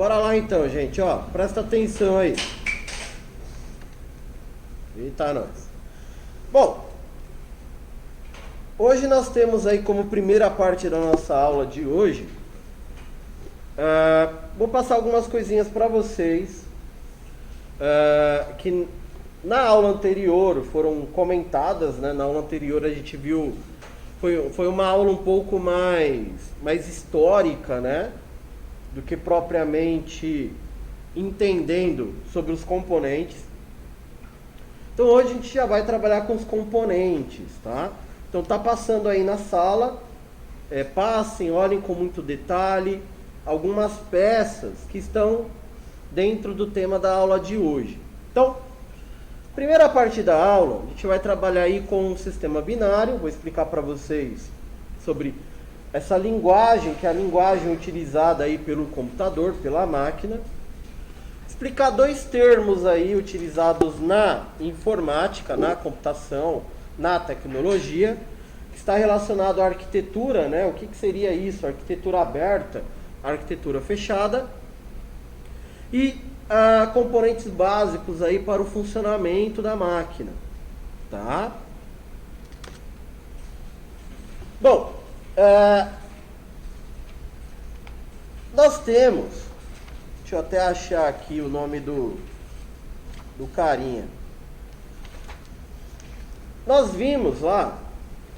Bora lá então, gente, ó, presta atenção aí. Eita, nós. Bom, hoje nós temos aí como primeira parte da nossa aula de hoje, vou passar algumas coisinhas para vocês, que na aula anterior foram comentadas, né? Na aula anterior a gente viu, foi uma aula um pouco mais histórica, né? Do que propriamente entendendo sobre os componentes. Então hoje a gente já vai trabalhar com os componentes, tá? Então tá passando aí na sala, passem, olhem com muito detalhe algumas peças que estão dentro do tema da aula de hoje. Então, primeira parte da aula, a gente vai trabalhar aí com o sistema binário, vou explicar para vocês sobre essa linguagem, que é a linguagem utilizada aí pelo computador, pela máquina. Explicar dois termos aí utilizados na informática, na computação, na tecnologia, que está relacionado à arquitetura, né? O que seria isso? Arquitetura aberta, arquitetura fechada. E componentes básicos aí para o funcionamento da máquina, tá? Bom, nós temos, deixa eu até achar aqui o nome do carinha. Nós vimos lá,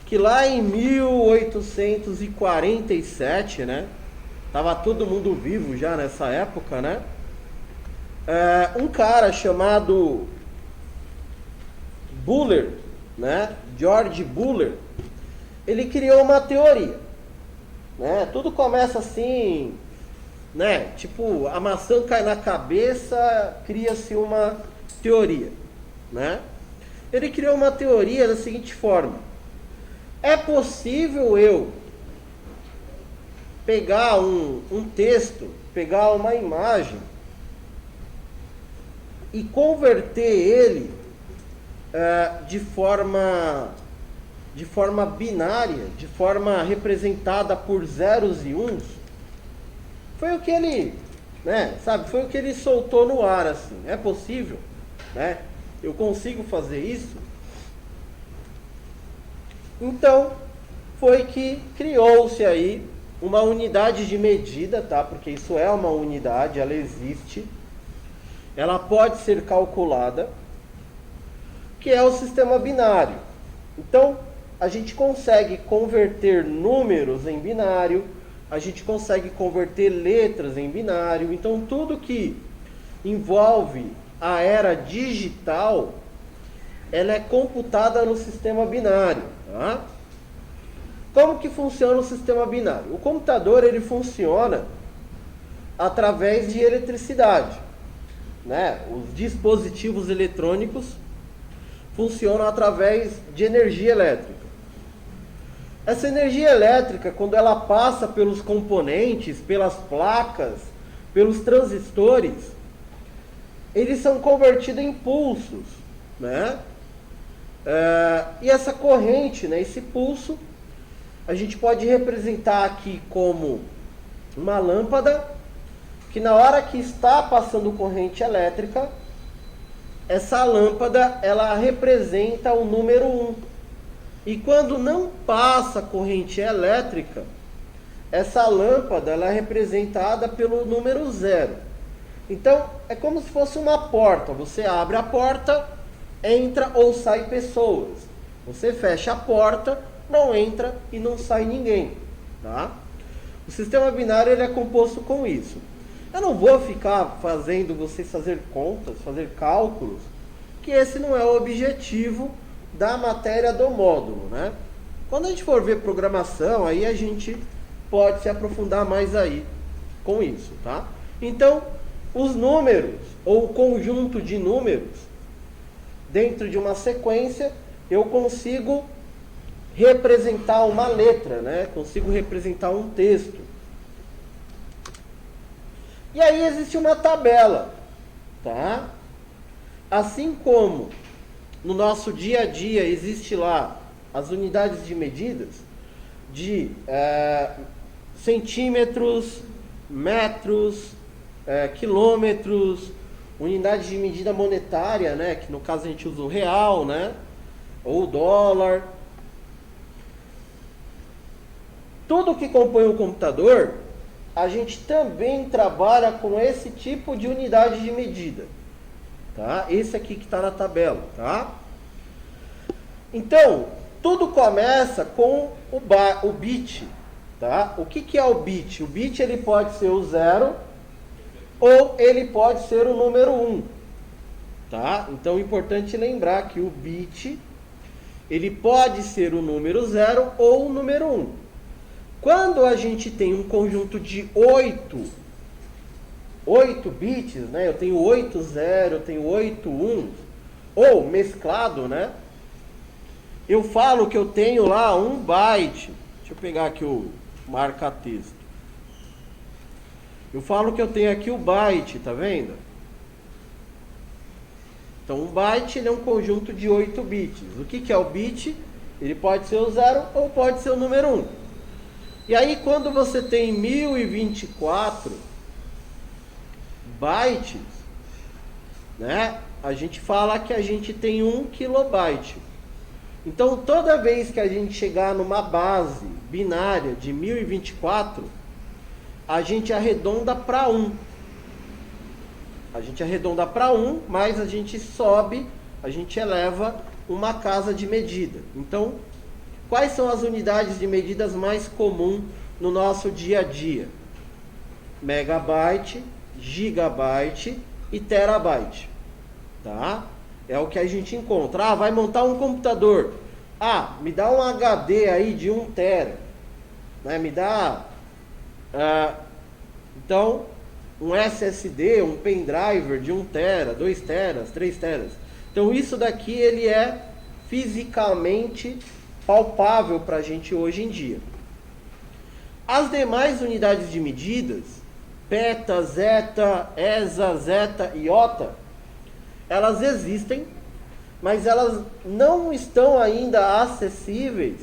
que lá em 1847, né? Tava todo mundo vivo já nessa época, né? Um cara chamado Buller, né? George Buller, ele criou uma teoria, né? Tudo começa assim, né? Tipo, a maçã cai na cabeça, cria-se uma teoria, né? Ele criou uma teoria da seguinte forma: é possível eu pegar um texto, pegar uma imagem e converter ele de forma binária, de forma representada por zeros e uns? Foi o que ele, né, sabe, foi o que ele soltou no ar, assim. É possível, né? Eu consigo fazer isso? Então, foi que criou-se aí uma unidade de medida, tá? Porque isso é uma unidade, ela existe. Ela pode ser calculada, que é o sistema binário. Então, a gente consegue converter números em binário, a gente consegue converter letras em binário. Então, tudo que envolve a era digital, ela é computada no sistema binário, tá? Como que funciona o sistema binário? O computador, ele funciona através de eletricidade, né? Os dispositivos eletrônicos funcionam através de energia elétrica. Essa energia elétrica, quando ela passa pelos componentes, pelas placas, pelos transistores, eles são convertidos em pulsos, né? E essa corrente, né, esse pulso, a gente pode representar aqui como uma lâmpada, que na hora que está passando corrente elétrica, essa lâmpada, ela representa o número 1. E quando não passa corrente elétrica, essa lâmpada, ela é representada pelo número 0. Então, é como se fosse uma porta. Você abre a porta, entra ou sai pessoas. Você fecha a porta, não entra e não sai ninguém, tá? O sistema binário, ele é composto com isso. Eu não vou ficar fazendo vocês fazer contas, fazer cálculos, que esse não é o objetivo da matéria do módulo, né? Quando a gente for ver programação, aí a gente pode se aprofundar mais aí com isso, tá? Então, os números, ou o conjunto de números, dentro de uma sequência, eu consigo representar uma letra, né? Consigo representar um texto. E aí existe uma tabela, tá? Assim como no nosso dia a dia existe lá as unidades de medidas de centímetros, metros, quilômetros, unidade de medida monetária, né, que no caso a gente usa o real, né, ou o dólar. Tudo que compõe o computador, a gente também trabalha com esse tipo de unidade de medida, tá? Esse aqui que está na tabela, tá? Então, tudo começa com o bit, tá? O que é o bit? O bit ele pode ser o 0 ou ele pode ser o número 1, tá? Então é importante lembrar que o bit ele pode ser o número 0 ou o número 1. Quando a gente tem um conjunto de 8 bits, né? Eu tenho 8 0, eu tenho 8 1, ou mesclado, né? Eu falo que eu tenho lá 1 byte. Deixa eu pegar aqui o marca-texto. Eu falo que eu tenho aqui o byte, tá vendo? Então, um byte ele é um conjunto de 8 bits. O que é o bit? Ele pode ser o 0 ou pode ser o número 1. E aí, quando você tem 1024 bytes, né? A gente fala que a gente tem 1 kilobyte. Então, toda vez que a gente chegar numa base binária de 1024, a gente arredonda para 1. A gente arredonda para 1, mas a gente sobe, a gente eleva uma casa de medida. Então, quais são as unidades de medidas mais comuns no nosso dia a dia? Megabyte, gigabyte e terabyte. Tá? É o que a gente encontra. Ah, vai montar um computador. Ah, me dá um HD aí de 1 tera. Né? Me dá... então, um SSD, um pendrive de 1 tera, 2 teras, 3 teras. Então, isso daqui ele é fisicamente palpável para a gente hoje em dia. As demais unidades de medidas, peta, zeta, ESA, zeta e iota, elas existem, mas elas não estão ainda acessíveis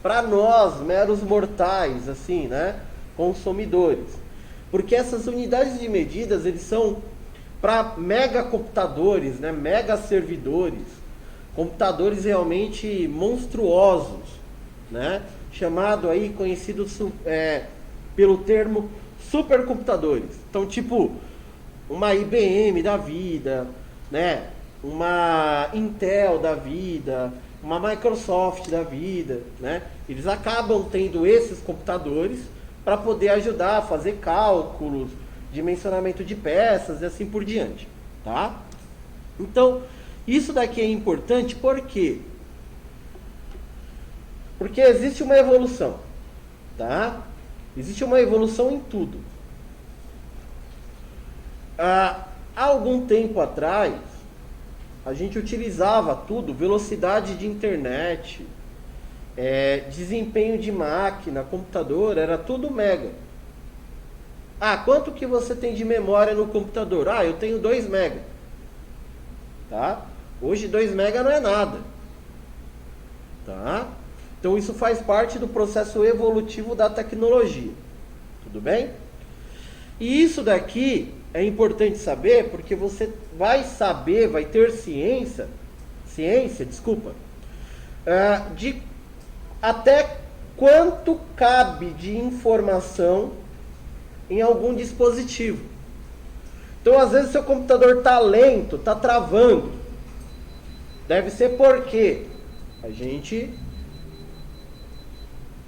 para nós, meros mortais, assim, né, consumidores. Porque essas unidades de medidas, eles são para megacomputadores, né, mega servidores, computadores realmente monstruosos, né, chamado aí, conhecido pelo termo supercomputadores. Então, tipo, uma IBM da vida, né, uma Intel da vida, uma Microsoft da vida, né, eles acabam tendo esses computadores para poder ajudar a fazer cálculos, dimensionamento de peças e assim por diante, tá? Então, isso daqui é importante por quê? Porque existe uma evolução, tá? Existe uma evolução em tudo. Há algum tempo atrás, a gente utilizava tudo, velocidade de internet, desempenho de máquina, computador, era tudo mega. Ah, quanto que você tem de memória no computador? Ah, eu tenho 2 mega. Tá? Hoje 2 mega não é nada. Tá? Então isso faz parte do processo evolutivo da tecnologia. Tudo bem? E isso daqui é importante saber porque você vai saber, vai ter ciência, de até quanto cabe de informação em algum dispositivo. Então, às vezes, seu computador está lento, está travando. Deve ser porque a gente,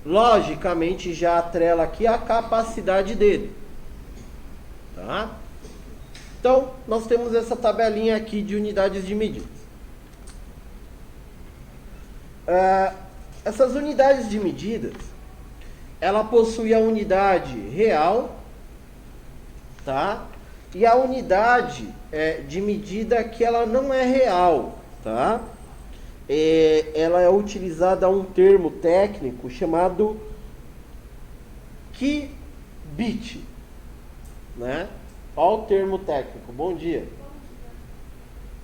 logicamente, já atrela aqui a capacidade dele. Tá? Então, nós temos essa tabelinha aqui de unidades de medidas. Essas unidades de medidas, ela possui a unidade real, tá? E a unidade de medida que ela não é real, tá? Ela é utilizada um termo técnico chamado qubit, né? Olha o termo técnico. Bom dia.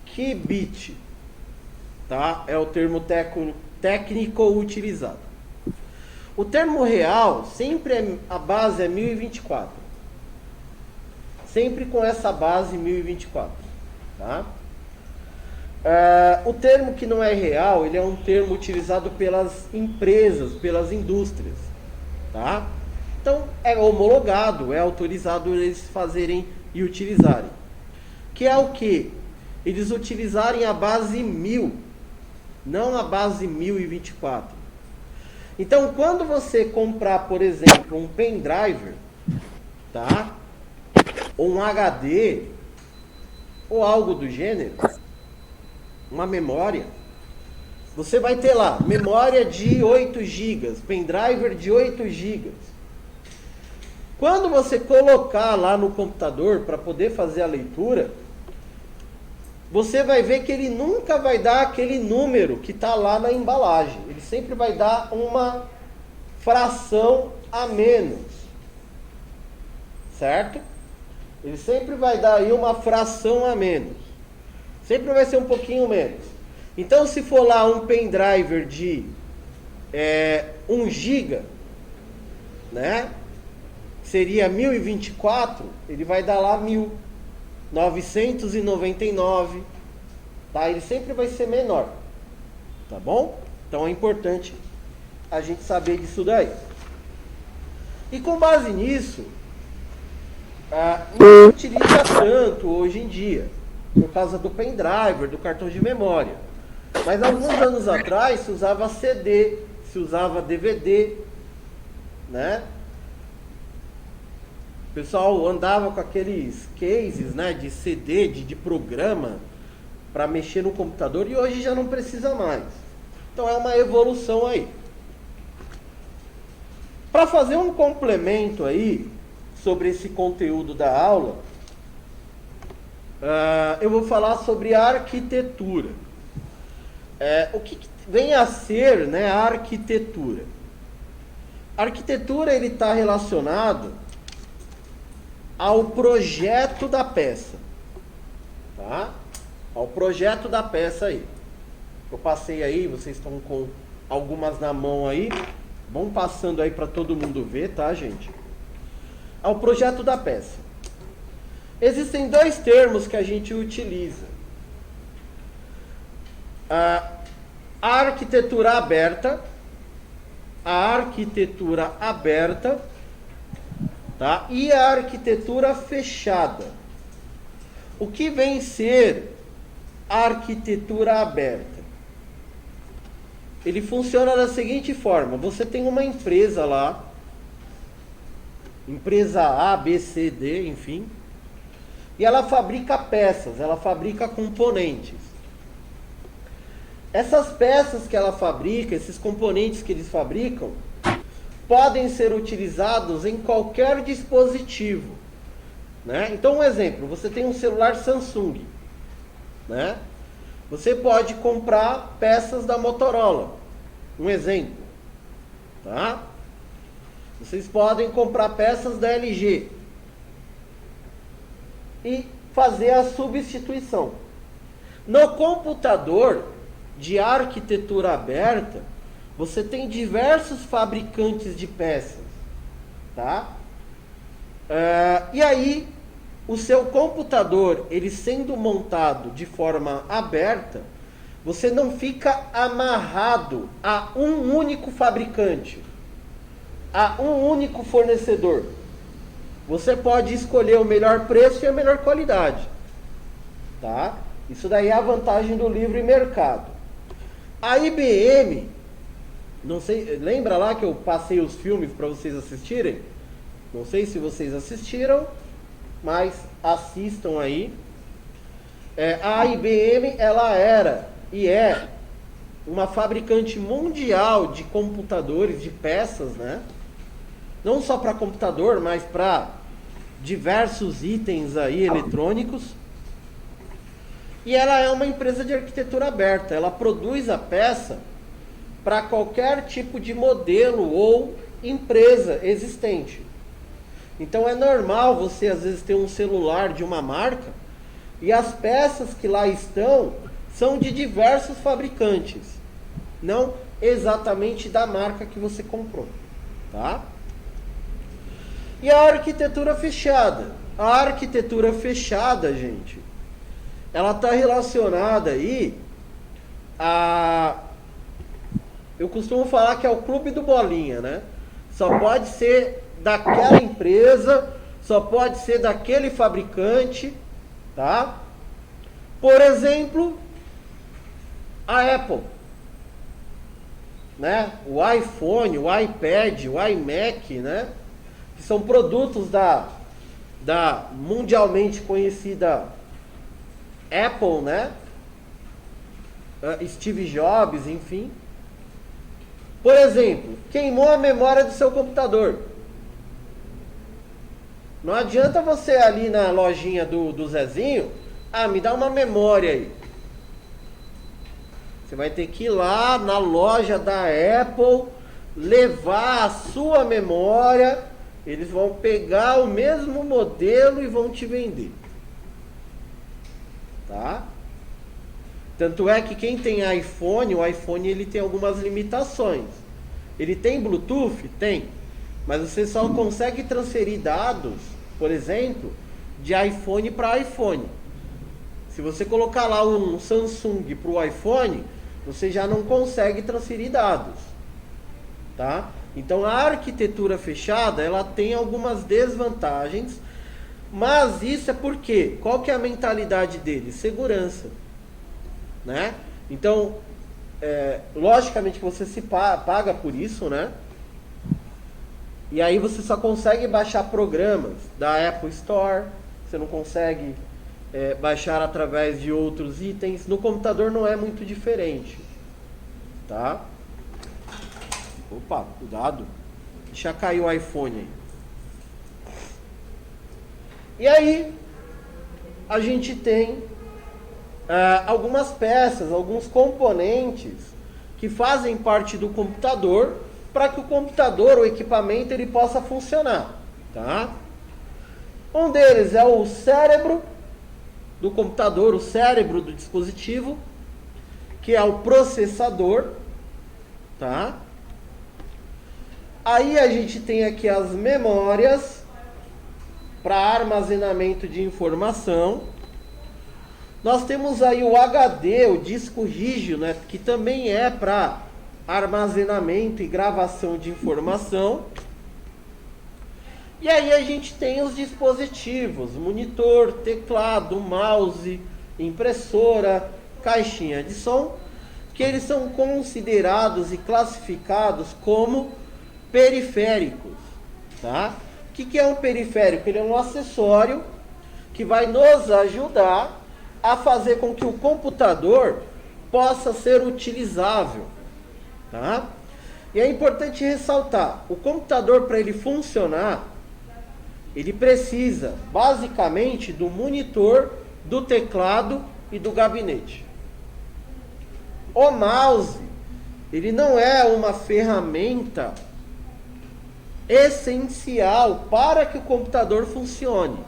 Qubit, tá? É o termo técnico utilizado. O termo real sempre a base é 1024. sempre com essa base 1024, tá? O termo que não é real, ele é um termo utilizado pelas empresas, pelas indústrias, tá? Então, é homologado, é autorizado eles fazerem e utilizarem. Que é o que? Eles utilizarem a base 1000, não a base 1024. Então, quando você comprar, por exemplo, um pendrive, tá? Ou um HD, ou algo do gênero, uma memória, você vai ter lá, memória de 8 GB, pendrive de 8 GB. Quando você colocar lá no computador para poder fazer a leitura, você vai ver que ele nunca vai dar aquele número que está lá na embalagem. Ele sempre vai dar uma fração a menos. Certo? Ele sempre vai dar aí uma fração a menos. Sempre vai ser um pouquinho menos. Então, se for lá um pendrive de 1 GB, né? Seria 1024, ele vai dar lá 1999, tá? Ele sempre vai ser menor, tá bom? Então é importante a gente saber disso daí. E com base nisso, não se utiliza tanto hoje em dia, por causa do pendrive, do cartão de memória. Mas alguns anos atrás se usava CD, se usava DVD, né? O pessoal andava com aqueles cases, né, de CD, de programa, para mexer no computador, e hoje já não precisa mais. Então é uma evolução aí. Para fazer um complemento aí sobre esse conteúdo da aula, eu vou falar sobre a arquitetura. O que vem a ser, né, a arquitetura? A arquitetura ele está relacionado ao projeto da peça, tá? Ao projeto da peça aí. Eu passei aí, vocês estão com algumas na mão aí, vão passando aí para todo mundo ver, tá, gente? Ao projeto da peça. Existem dois termos que a gente utiliza. A arquitetura aberta, tá? E a arquitetura fechada. O que vem ser a arquitetura aberta? Ele funciona da seguinte forma: você tem uma empresa lá, empresa A, B, C, D, enfim, e ela fabrica peças, ela fabrica componentes. Essas peças que ela fabrica, esses componentes que eles fabricam, podem ser utilizados em qualquer dispositivo, né? Então, um exemplo, você tem um celular Samsung, né? Você pode comprar peças da Motorola, um exemplo, tá? Vocês podem comprar peças da LG e fazer a substituição. No computador de arquitetura aberta, você tem diversos fabricantes de peças, tá? E aí, o seu computador, ele sendo montado de forma aberta, você não fica amarrado a um único fabricante, a um único fornecedor. Você pode escolher o melhor preço e a melhor qualidade, tá? Isso daí é a vantagem do livre mercado. A IBM, não sei, lembra lá que eu passei os filmes para vocês assistirem? Não sei se vocês assistiram, mas assistam aí. A IBM, ela era e é uma fabricante mundial de computadores, de peças, né? Não só para computador, mas para diversos itens aí eletrônicos. E ela é uma empresa de arquitetura aberta. Ela produz a peça para qualquer tipo de modelo ou empresa existente. Então é normal você às vezes ter um celular de uma marca e as peças que lá estão são de diversos fabricantes, não exatamente da marca que você comprou, tá? E a arquitetura fechada? A arquitetura fechada, gente, ela está relacionada aí a... Eu costumo falar que é o clube do bolinha, né? Só pode ser daquela empresa, só pode ser daquele fabricante, tá? Por exemplo, a Apple, né? O iPhone, o iPad, o iMac, né? Que são produtos da mundialmente conhecida Apple, né? Steve Jobs, enfim. Por exemplo, queimou a memória do seu computador. Não adianta você ali na lojinha do Zezinho, me dá uma memória aí. Você vai ter que ir lá na loja da Apple, levar a sua memória, eles vão pegar o mesmo modelo e vão te vender. Tá? Tanto é que quem tem iPhone, o iPhone ele tem algumas limitações. Ele tem Bluetooth? Tem. Mas você só consegue transferir dados, por exemplo, de iPhone para iPhone. Se você colocar lá um Samsung para o iPhone, você já não consegue transferir dados. Tá? Então a arquitetura fechada, ela tem algumas desvantagens, mas isso é porque, qual que é a mentalidade dele? Segurança. Né? Então, logicamente que você se paga por isso, né? E aí você só consegue baixar programas da Apple Store, você não consegue baixar através de outros itens. No computador não é muito diferente, tá? Opa, cuidado, deixa cair o iPhone aí. E aí a gente tem algumas peças, alguns componentes que fazem parte do computador para que o computador, o equipamento, ele possa funcionar, tá? Um deles é o cérebro do computador, o cérebro do dispositivo, que é o processador, tá? Aí a gente tem aqui as memórias para armazenamento de informação. Nós temos aí o HD, o disco rígido, né, que também é para armazenamento e gravação de informação. E aí a gente tem os dispositivos, monitor, teclado, mouse, impressora, caixinha de som, que eles são considerados e classificados como periféricos, tá? O que é um periférico? Ele é um acessório que vai nos ajudar a fazer com que o computador possa ser utilizável, tá? E é importante ressaltar, o computador, para ele funcionar, ele precisa basicamente do monitor, do teclado e do gabinete. O mouse, ele não é uma ferramenta essencial para que o computador funcione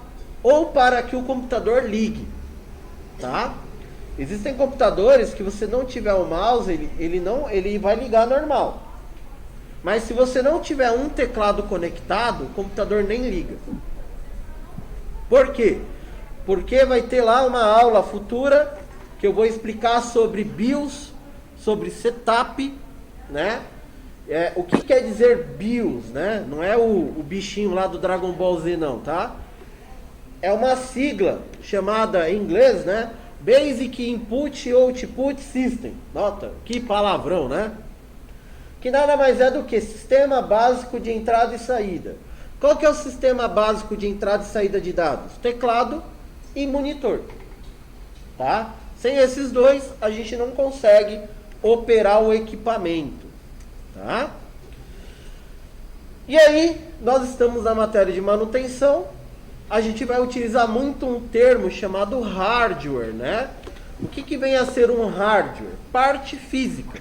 ou para que o computador ligue. Tá? Existem computadores que você não tiver o mouse, ele vai ligar normal. Mas se você não tiver um teclado conectado, o computador nem liga. Por quê? Porque vai ter lá uma aula futura que eu vou explicar sobre BIOS, sobre setup, né? O que quer dizer BIOS, né? Não é o bichinho lá do Dragon Ball Z não, tá? É uma sigla chamada em inglês, né? Basic Input Output System. Nota, que palavrão, né? Que nada mais é do que sistema básico de entrada e saída. Qual que é o sistema básico de entrada e saída de dados? Teclado e monitor. Tá? Sem esses dois, a gente não consegue operar o equipamento. Tá? E aí, nós estamos na matéria de manutenção. A gente vai utilizar muito um termo chamado hardware, né? O que vem a ser um hardware? Parte física,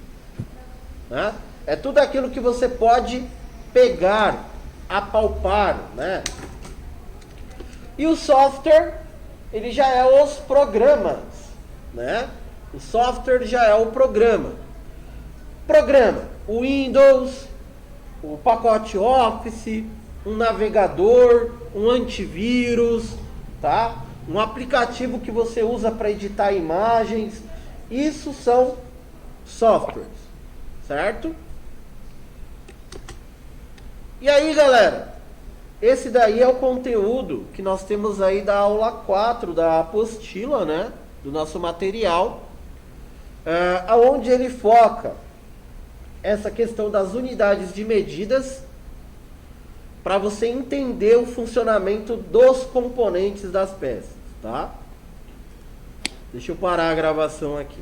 né? É tudo aquilo que você pode pegar, apalpar, né? E o software, ele já é os programas, né? O software já é o programa. Programa, o Windows, o pacote Office, um navegador, um antivírus, tá? Um aplicativo que você usa para editar imagens. Isso são softwares, certo? E aí, galera, esse daí é o conteúdo que nós temos aí da aula 4 da apostila, né? Do nosso material, aonde ele foca essa questão das unidades de medidas para você entender o funcionamento dos componentes das peças, tá? Deixa eu parar a gravação aqui.